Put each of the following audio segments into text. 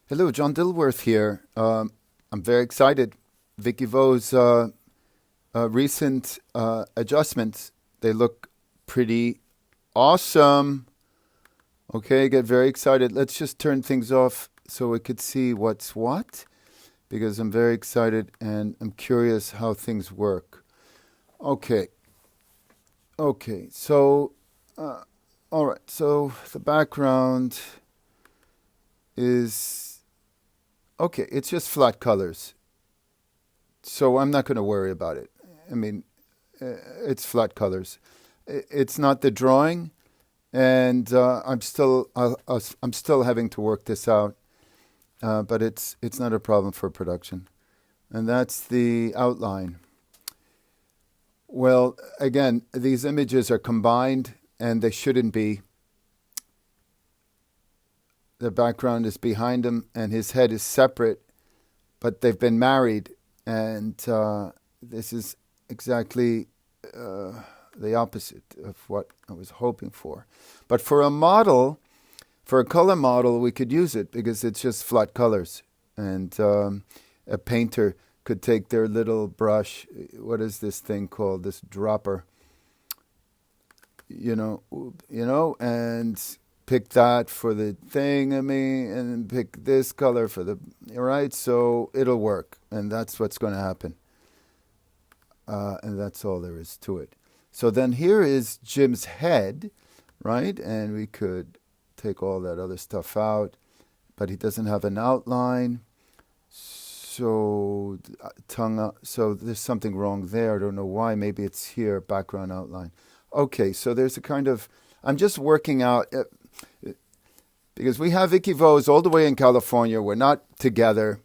Hello, John Dilworth here. I'm very excited. Vicky Vo's recent adjustments, they look pretty awesome. Okay, get very excited. Let's just turn things off so we could see what's what, because I'm very excited and I'm curious how things work. Okay, okay, so, uh, all right, so the background is, okay, it's just flat colors. So I'm not going to worry about it. I mean, it's flat colors. It's not the drawing, and I'm still having to work this out. But it's not a problem for production, and that's the outline. Well, again, these images are combined, and they shouldn't be. The background is behind him, and his head is separate, but they've been married, and this is exactly the opposite of what I was hoping for. But for a model, for a color model, we could use it because it's just flat colors. And a painter could take their little brush, what is this thing called, this dropper, and pick that for the thing, and pick this color for the, right? So it'll work, and that's what's going to happen. And that's all there is to it. So then here is Jim's head, right? And we could take all that other stuff out, but he doesn't have an outline. So so there's something wrong there. I don't know why. Maybe it's here, background outline. Okay, so there's a kind of, I'm just working out, because we have Vicky Vo's all the way in California. We're not together,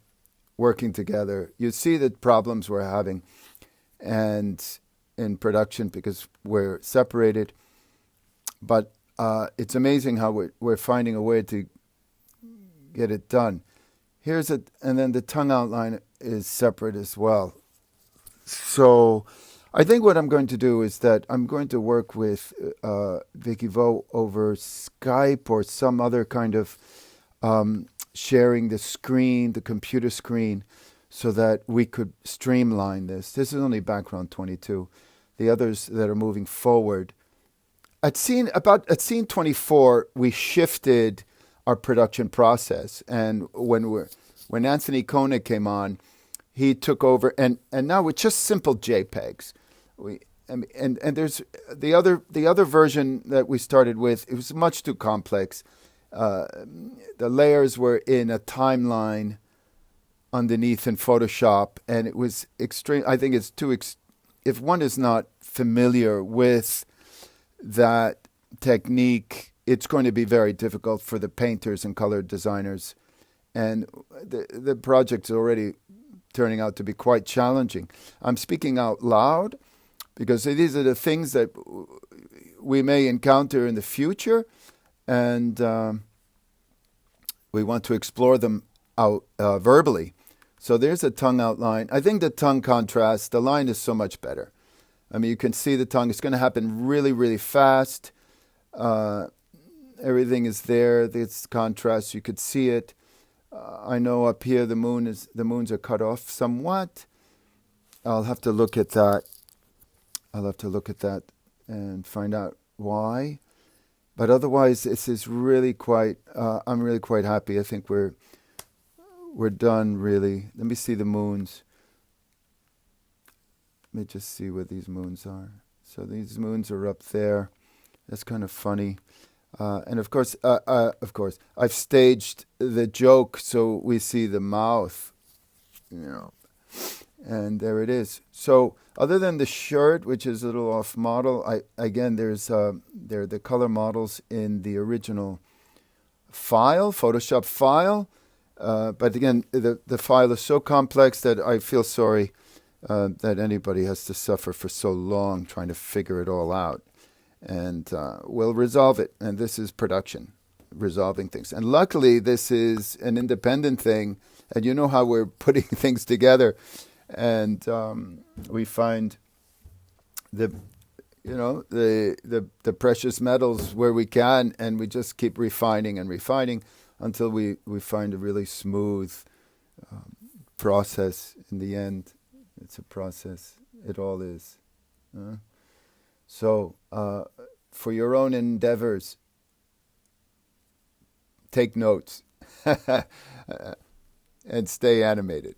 working together. You see the problems we're having, and in production because we're separated. But it's amazing how we're finding a way to get it done. Here's it, and then the tongue outline is separate as well. So I think what I'm going to do is that I'm going to work with Vicky Vo over Skype or some other kind of sharing the screen, the computer screen, so that we could streamline this. This is only background 22. The others that are moving forward. At scene 24, we shifted our production process, and when Anthony Koenig came on, he took over, and now it's just simple JPEGs. And there's the other version that we started with. It was much too complex. The layers were in a timeline underneath in Photoshop, and it was extreme. I think it's too. If one is not familiar with that technique, it's going to be very difficult for the painters and color designers. And the project's already turning out to be quite challenging. I'm speaking out loud because these are the things that we may encounter in the future, and we want to explore them out verbally. So there's a tongue outline. I think the tongue contrast, the line is so much better. I mean, you can see the tongue. It's going to happen really, really fast. Everything is there. This contrast, you could see it. I know up here the moons are cut off somewhat. I'll have to look at that. And find out why. But otherwise, this is really quite. I'm really quite happy. I think we're done, really. Let me see the moons. Let me just see where these moons are. So these moons are up there. That's kind of funny. And of course, I've staged the joke so we see the mouth, and there it is. So other than the shirt, which is a little off model, there's there are the color models in the original file, Photoshop file. But again, the file is so complex that I feel sorry that anybody has to suffer for so long trying to figure it all out. And we'll resolve it. And this is production, resolving things. And luckily, this is an independent thing. And you know how we're putting things together. And we find the precious metals where we can, and we just keep refining and refining. until we find a really smooth process. In the end, it's a process. It all is. So, for your own endeavors, take notes and stay animated.